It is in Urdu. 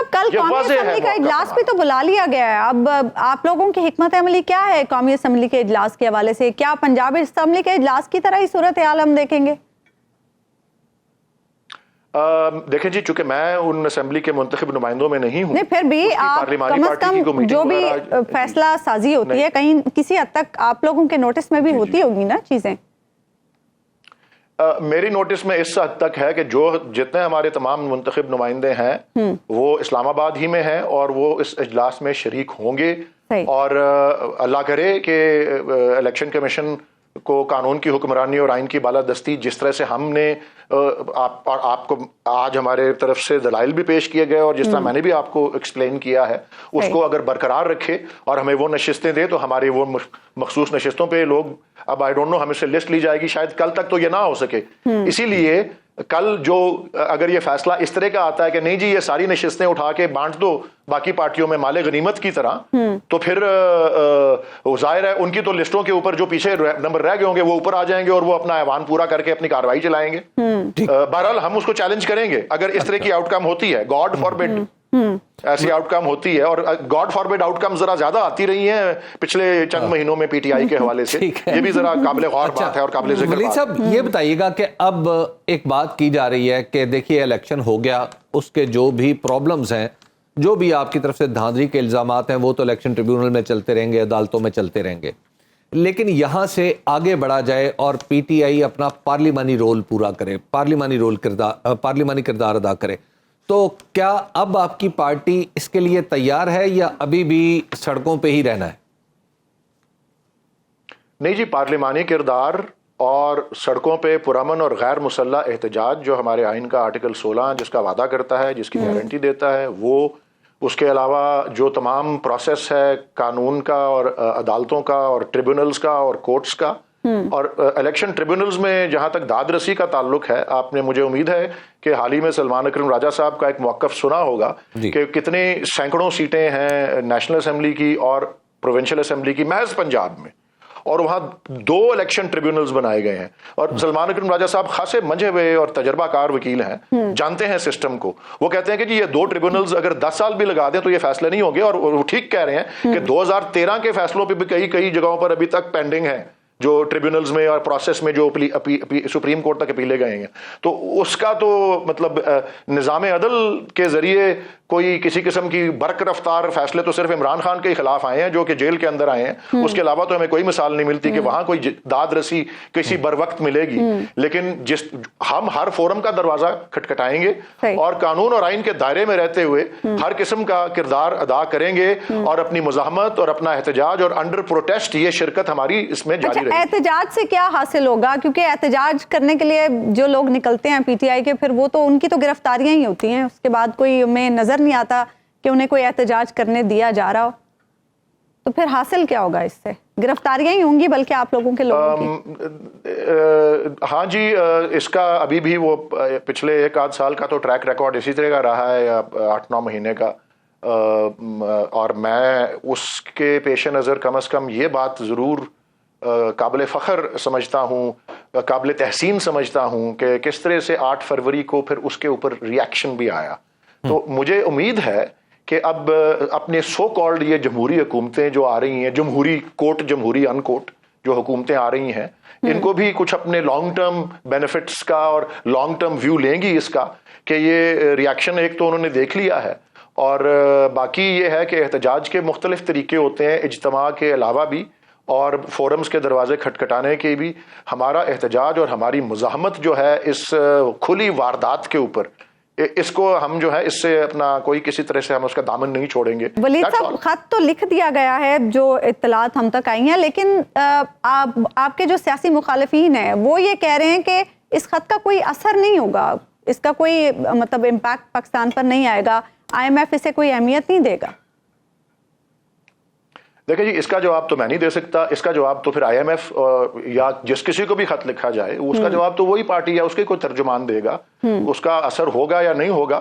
صاحب کل قومی اسمبلی کا اجلاس بھی تو بلا لیا گیا ہے، اب آپ لوگوں کی حکمت عملی کیا ہے قومی اسمبلی کے اجلاس کے حوالے سے؟ کیا پنجاب اسمبلی کے اجلاس کی طرح ہی صورتحال ہم دیکھیں گے؟ دیکھیں جی، چونکہ میں ان اسمبلی کے منتخب نمائندوں میں نہیں ہوں، نہیں پھر بھی آپ کم از کم جو بھی فیصلہ سازی ہوتی ہے کہیں کسی حد تک آپ لوگوں کے نوٹس میں بھی ہوتی ہوگی نا چیزیں؟ میری نوٹس میں اس حد تک ہے کہ جو جتنے ہمارے تمام منتخب نمائندے ہیں وہ اسلام آباد ہی میں ہیں اور وہ اس اجلاس میں شریک ہوں گے، اور اللہ کرے کہ الیکشن کمیشن کو قانون کی حکمرانی اور آئین کی بالادستی جس طرح سے ہم نے آپ کو آج ہمارے طرف سے دلائل بھی پیش کیے گئے اور جس طرح میں نے بھی آپ کو ایکسپلین کیا ہے، اس کو اگر برقرار رکھے اور ہمیں وہ نشستیں دے تو ہماری وہ مخصوص نشستوں پہ لوگ، اب آئی ڈونٹ نو ہمیں سے لسٹ لی جائے گی، شاید کل تک تو یہ نہ ہو سکے، اسی لیے کل جو اگر یہ فیصلہ اس طرح کا آتا ہے کہ نہیں جی یہ ساری نشستیں اٹھا کے بانٹ دو باقی پارٹیوں میں مال غنیمت کی طرح، تو پھر ظاہر ہے ان کی تو لسٹوں کے اوپر جو پیچھے نمبر رہ گئے ہوں گے وہ اوپر آ جائیں گے اور وہ اپنا ایوان پورا کر کے اپنی کارروائی چلائیں گے۔ بہرحال ہم اس کو چیلنج کریں گے اگر اس طرح کی آؤٹ کم ہوتی ہے، گاڈ فاربڈ ایسی آؤٹ کم ہوتی ہے، اور گاڈ فاربڈ آؤٹ کم ذرا زیادہ آتی رہی ہیں پچھلے چند مہینوں میں پی ٹی آئی کے حوالے سے، یہ بھی ذرا قابل غور بات ہے اور قابل ذکر ولید صاحب یہ بتائیے گا کہ اب ایک بات کی جا رہی ہے کہ دیکھیے الیکشن ہو گیا، اس کے جو بھی پرابلمز ہیں، جو بھی آپ کی طرف سے دھاندلی کے الزامات ہیں، وہ تو الیکشن ٹریبیونل میں چلتے رہیں گے، عدالتوں میں چلتے رہیں گے، لیکن یہاں سے آگے بڑھا جائے اور پی ٹی آئی اپنا پارلیمانی رول پورا کرے، پارلیمانی کردار ادا کرے، تو کیا اب آپ کی پارٹی اس کے لیے تیار ہے یا ابھی بھی سڑکوں پہ ہی رہنا ہے؟ نہیں جی، پارلیمانی کردار اور سڑکوں پہ پرامن اور غیر مسلح احتجاج جو ہمارے آئین کا آرٹیکل 16 جس کا وعدہ کرتا ہے، جس کی گارنٹی دیتا ہے، وہ اس کے علاوہ جو تمام پروسیس ہے قانون کا اور عدالتوں کا اور ٹریبونلز کا اور کورٹس کا، اور الیکشن ٹریبونلز میں جہاں تک داد رسی کا تعلق ہے، آپ نے، مجھے امید ہے کہ حال ہی میں سلمان اکرم راجہ صاحب کا ایک موقف سنا ہوگا کہ کتنی سینکڑوں سیٹیں ہیں نیشنل اسمبلی کی اور پروونشل اسمبلی کی محض پنجاب میں، اور وہاں 2 الیکشن ٹریبیونلز بنائے گئے ہیں، اور سلمان اکرم راجہ صاحب خاصے منجھے ہوئے اور تجربہ کار وکیل ہیں، جانتے ہیں سسٹم کو، وہ کہتے ہیں کہ جی یہ 2 ٹریبیونلز اگر 10 سال بھی لگا دیں تو یہ فیصلے نہیں ہوں گے، اور وہ ٹھیک کہہ رہے ہیں کہ 2013 کے فیصلوں پہ بھی کئی جگہوں پر ابھی تک پینڈنگ ہیں جو ٹریبیونلز میں اور پروسیس میں جو سپریم کورٹ تک اپیلے گئے ہیں، تو اس کا تو مطلب نظام عدل کے ذریعے کوئی کسی قسم کی برق رفتار فیصلے تو صرف عمران خان کے خلاف آئے ہیں جو کہ جیل کے اندر آئے ہیں، اس کے علاوہ تو ہمیں کوئی مثال نہیں ملتی کہ وہاں کوئی داد رسی کسی بر وقت ملے گی، لیکن ہم ہر فورم کا دروازہ کھٹکھٹائیں گے اور قانون اور آئین کے دائرے میں رہتے ہوئے ہر قسم کا کردار ادا کریں گے، اور اپنی مزاحمت اور اپنا احتجاج اور انڈر پروٹیسٹ یہ شرکت ہماری اس میں جاری رہے گی۔ احتجاج سے کیا حاصل ہوگا؟ کیونکہ احتجاج کرنے کے لیے جو لوگ نکلتے ہیں پی ٹی آئی کے، پھر وہ تو ان کی تو گرفتاریاں ہی ہوتی ہیں، اس کے بعد کوئی میں نظر نہیں آتا کہ انہیں کوئی احتجاج کرنے دیا جا رہا ہو، تو پھر حاصل کیا ہوگا اس سے؟ گرفتاریاں ہی ہوں گی بلکہ آپ لوگوں کے لوگوں کی۔ ہاں جی، اس کا ابھی بھی وہ پچھلے 1 سال کا تو ٹریک ریکارڈ اسی طرح کا رہا ہے، 8-9 مہینے کا، اور میں اس کے پیش نظر کم از کم یہ بات ضرور قابل فخر سمجھتا ہوں، قابل تحسین سمجھتا ہوں کہ کس طرح سے 8 فروری کو پھر اس کے اوپر ری ایکشن بھی آیا، تو مجھے امید ہے کہ اب اپنے سو کالڈ یہ جمہوری حکومتیں جو آ رہی ہیں، جمہوری کوٹ جمہوری ان کوٹ جو حکومتیں آ رہی ہیں، ان کو بھی کچھ اپنے لانگ ٹرم بینیفٹس کا اور لانگ ٹرم ویو لیں گی اس کا کہ یہ ری ایکشن ایک تو انہوں نے دیکھ لیا ہے، اور باقی یہ ہے کہ احتجاج کے مختلف طریقے ہوتے ہیں، اجتماع کے علاوہ بھی اور فورمز کے دروازے کھٹکھٹانے کے بھی، ہمارا احتجاج اور ہماری مزاحمت جو ہے اس کھلی واردات کے اوپر، اس کو ہم جو ہے اس سے اپنا کوئی کسی طرح سے ہم اس کا دامن نہیں چھوڑیں گے۔ ولید صاحب خط تو لکھ دیا گیا ہے جو اطلاعات ہم تک آئی ہیں، لیکن آپ کے جو سیاسی مخالفین ہیں وہ یہ کہہ رہے ہیں کہ اس خط کا کوئی اثر نہیں ہوگا، اس کا کوئی مطلب امپیکٹ پاکستان پر نہیں آئے گا، آئی ایم ایف اسے کوئی اہمیت نہیں دے گا۔ دیکھیں جی، اس کا جواب تو میں نہیں دے سکتا، اس کا جواب تو پھر آئی ایم ایف یا جس کسی کو بھی خط لکھا جائے اس کا جواب تو وہی پارٹی یا اس کے کوئی ترجمان دے گا، اس کا اثر ہوگا یا نہیں ہوگا